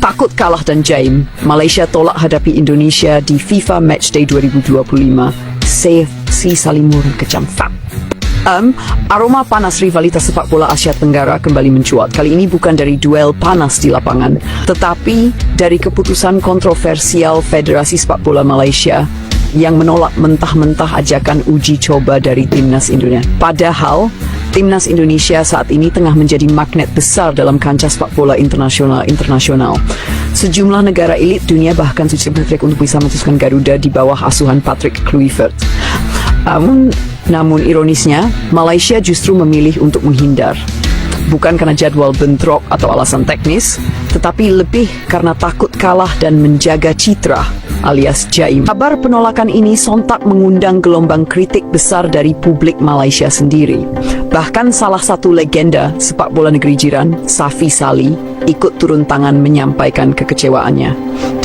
Takut kalah dan jaim, Malaysia tolak hadapi Indonesia di FIFA Matchday 2025. Safety saling kecam fat. Aroma panas rivalitas sepak bola Asia Tenggara kembali mencuat. Kali ini bukan dari duel panas di lapangan, tetapi dari keputusan kontroversial Federasi Sepak Bola Malaysia yang menolak mentah-mentah ajakan uji coba dari Timnas Indonesia. Padahal Timnas Indonesia saat ini tengah menjadi magnet besar dalam kancah sepak bola internasional. Sejumlah negara elit dunia bahkan sudah berteriak untuk bisa memutuskan Garuda di bawah asuhan Patrick Kluivert. Namun ironisnya, Malaysia justru memilih untuk menghindar. Bukan karena jadwal bentrok atau alasan teknis, tetapi lebih karena takut kalah dan menjaga citra alias jaim. Kabar penolakan ini sontak mengundang gelombang kritik besar dari publik Malaysia sendiri. Bahkan salah satu legenda sepak bola negeri jiran, Safi Salih, ikut turun tangan menyampaikan kekecewaannya.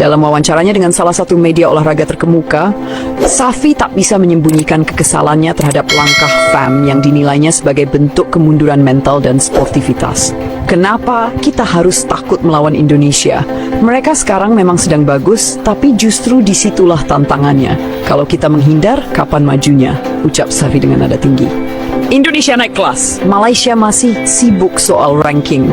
Dalam wawancaranya dengan salah satu media olahraga terkemuka, Safi tak bisa menyembunyikan kekesalannya terhadap langkah FAM yang dinilainya sebagai bentuk kemunduran mental dan sportivitas. Kenapa kita harus takut melawan Indonesia? Mereka sekarang memang sedang bagus, tapi justru disitulah tantangannya. Kalau kita menghindar, kapan majunya? Ucap Safi dengan nada tinggi. Indonesia naik kelas, Malaysia masih sibuk soal ranking.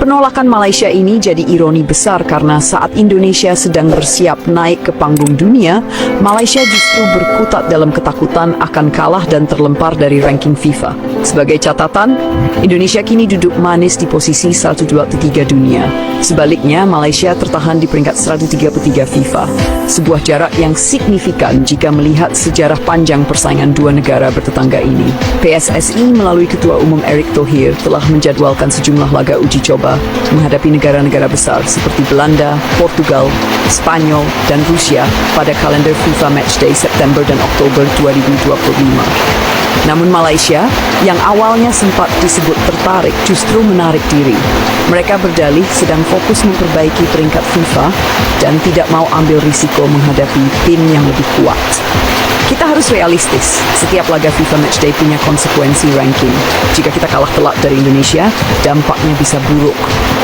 Penolakan Malaysia ini jadi ironi besar karena saat Indonesia sedang bersiap naik ke panggung dunia, Malaysia justru berkutat dalam ketakutan akan kalah dan terlempar dari ranking FIFA. Sebagai catatan, Indonesia kini duduk manis di posisi 123 dunia. Sebaliknya, Malaysia tertahan di peringkat 133 FIFA. Sebuah jarak yang signifikan jika melihat sejarah panjang persaingan dua negara bertetangga ini. PSSI melalui Ketua Umum Erick Thohir telah menjadwalkan sejumlah laga uji coba menghadapi negara-negara besar seperti Belanda, Portugal, Spanyol, dan Rusia pada kalender FIFA Matchday September dan Oktober 2025. Namun Malaysia, yang awalnya sempat disebut tertarik, justru menarik diri. Mereka berdalih sedang fokus memperbaiki peringkat FIFA dan tidak mau ambil risiko menghadapi tim yang lebih kuat. Kita harus realistis, setiap laga FIFA Matchday punya konsekuensi ranking. Jika kita kalah telak dari Indonesia, dampaknya bisa buruk,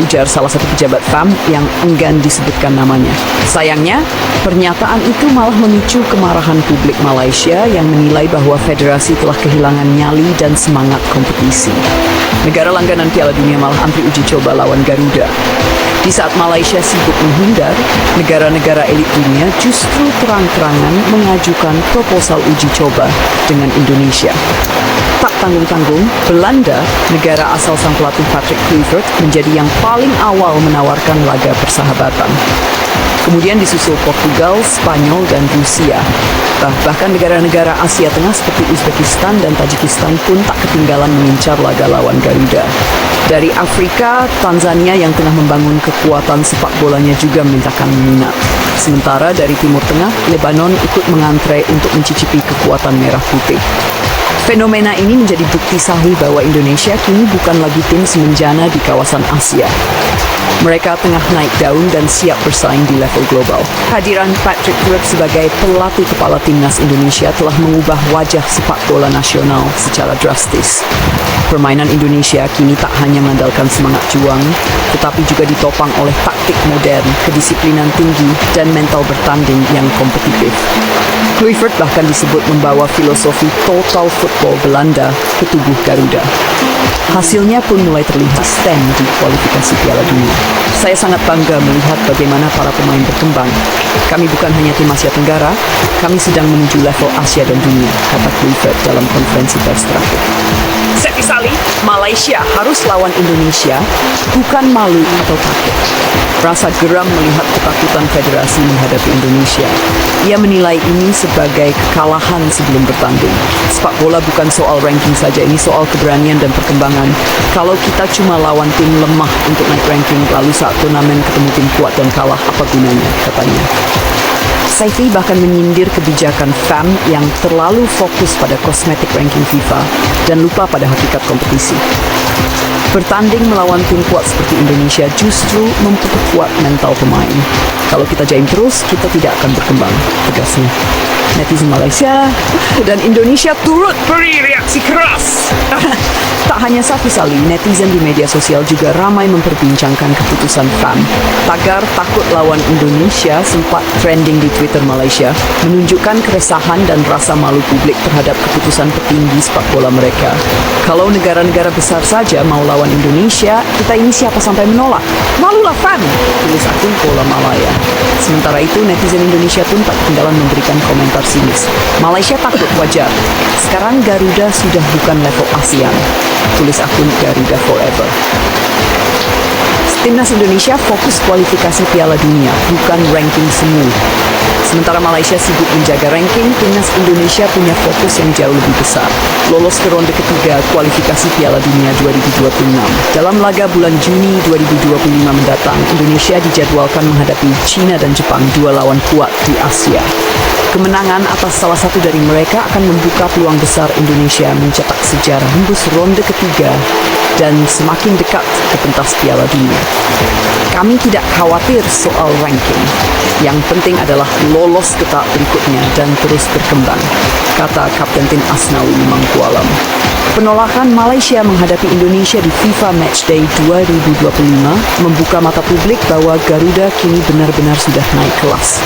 ujar salah satu pejabat FAM yang enggan disebutkan namanya. Sayangnya, pernyataan itu malah memicu kemarahan publik Malaysia yang menilai bahwa federasi telah kehilangan nyali dan semangat kompetisi. Negara langganan Piala Dunia malah antri uji coba lawan Garuda. Di saat Malaysia sibuk menghindar, negara-negara elit dunia justru terang-terangan mengajukan proposal uji coba dengan Indonesia. Tak tanggung-tanggung, Belanda, negara asal sang pelatih Patrick Kluivert, menjadi yang paling awal menawarkan laga persahabatan. Kemudian disusul Portugal, Spanyol, dan Rusia. Bahkan negara-negara Asia Tengah seperti Uzbekistan dan Tajikistan pun tak ketinggalan mengincar laga lawan Garuda. Dari Afrika, Tanzania yang tengah membangun kekuatan sepak bolanya juga memintakan minat. Sementara dari Timur Tengah, Lebanon ikut mengantre untuk mencicipi kekuatan merah putih. Fenomena ini menjadi bukti sahih bahwa Indonesia kini bukan lagi tim semenjana di kawasan Asia. Mereka tengah naik daun dan siap bersaing di level global. Hadiran Patrick Kluivert sebagai pelatih kepala timnas Indonesia telah mengubah wajah sepak bola nasional secara drastis. Permainan Indonesia kini tak hanya mengandalkan semangat juang, tetapi juga ditopang oleh taktik modern, kedisiplinan tinggi, dan mental bertanding yang kompetitif. Kluivert bahkan disebut membawa filosofi total football Belanda ke tubuh Garuda. Hasilnya pun mulai terlihat stand di kualifikasi Piala Dunia. Saya sangat bangga melihat bagaimana para pemain berkembang. Kami bukan hanya tim Asia Tenggara, kami sedang menuju level Asia dan dunia, kata Kluivert dalam konferensi pers terakhir. Safi Salih, Malaysia harus lawan Indonesia, bukan malu atau takut. Rasa geram melihat ketakutan federasi menghadapi Indonesia. Ia menilai ini sebagai kekalahan sebelum bertanding. Sepak bola bukan soal ranking saja, ini soal keberanian dan perkembangan. Kalau kita cuma lawan tim lemah untuk naik ranking, lalu saat turnamen ketemu tim kuat dan kalah, apa gunanya, katanya. Safi bahkan menyindir kebijakan FAM yang terlalu fokus pada kosmetik ranking FIFA dan lupa pada hakikat kompetisi. Bertanding melawan tim kuat seperti Indonesia justru memperkuat mental pemain. Kalau kita jaim terus, kita tidak akan berkembang, tegasnya. Netizen Malaysia dan Indonesia turut beri reaksi keras. Tak hanya Safi Salih, netizen di media sosial juga ramai memperbincangkan keputusan FAM. Tagar takut lawan Indonesia sempat trending di Twitter Malaysia, menunjukkan keresahan dan rasa malu publik terhadap keputusan petinggi sepak bola mereka. Kalau negara-negara besar saja mau lawan Indonesia, kita ini siapa sampai menolak? Malulah FAM, tulis akun Bola Malaya. Sementara itu, netizen Indonesia pun tak ketinggalan memberikan komentar sinis. Malaysia takut wajar. Sekarang Garuda sudah bukan level ASEAN, tulis akun Garuda Forever. Timnas Indonesia fokus kualifikasi Piala Dunia, bukan ranking semu. Sementara Malaysia sibuk menjaga ranking, Timnas Indonesia punya fokus yang jauh lebih besar. Lolos ke ronde ketiga kualifikasi Piala Dunia 2026. Dalam laga bulan Juni 2025 mendatang, Indonesia dijadwalkan menghadapi China dan Jepang, dua lawan kuat di Asia. Kemenangan atas salah satu dari mereka akan membuka peluang besar Indonesia mencetak sejarah hembus ronde ketiga dan semakin dekat ke pentas Piala Dunia. Kami tidak khawatir soal ranking. Yang penting adalah lolos ke tahap berikutnya dan terus berkembang, kata Kapten Tim Asnawi Mangkualam. Penolakan Malaysia menghadapi Indonesia di FIFA Matchday 2025 membuka mata publik bahwa Garuda kini benar-benar sudah naik kelas.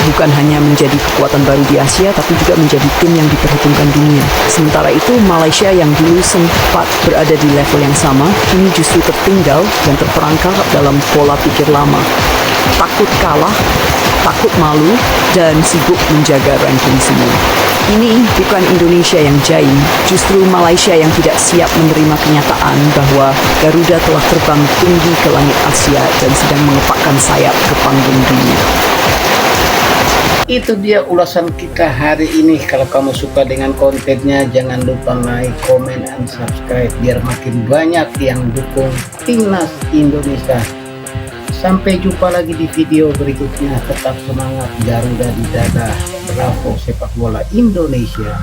Bukan hanya menjadi kekuatan baru di Asia, tapi juga menjadi tim yang diperhitungkan dunia. Sementara itu, Malaysia yang dulu sempat berada di level yang sama, kini justru tertinggal dan terperangkap dalam pola pikir lama. Takut kalah, takut malu, dan sibuk menjaga ranking semua. Ini bukan Indonesia yang jaim, justru Malaysia yang tidak siap menerima kenyataan bahwa Garuda telah terbang tinggi ke langit Asia dan sedang mengepakkan sayap ke panggung dunia. Itu dia ulasan kita hari ini. Kalau kamu suka dengan kontennya, jangan lupa like, comment, and subscribe biar makin banyak yang dukung Timnas Indonesia. Sampai jumpa lagi di video berikutnya. Tetap semangat, Garuda di dada. Bravo sepak bola Indonesia.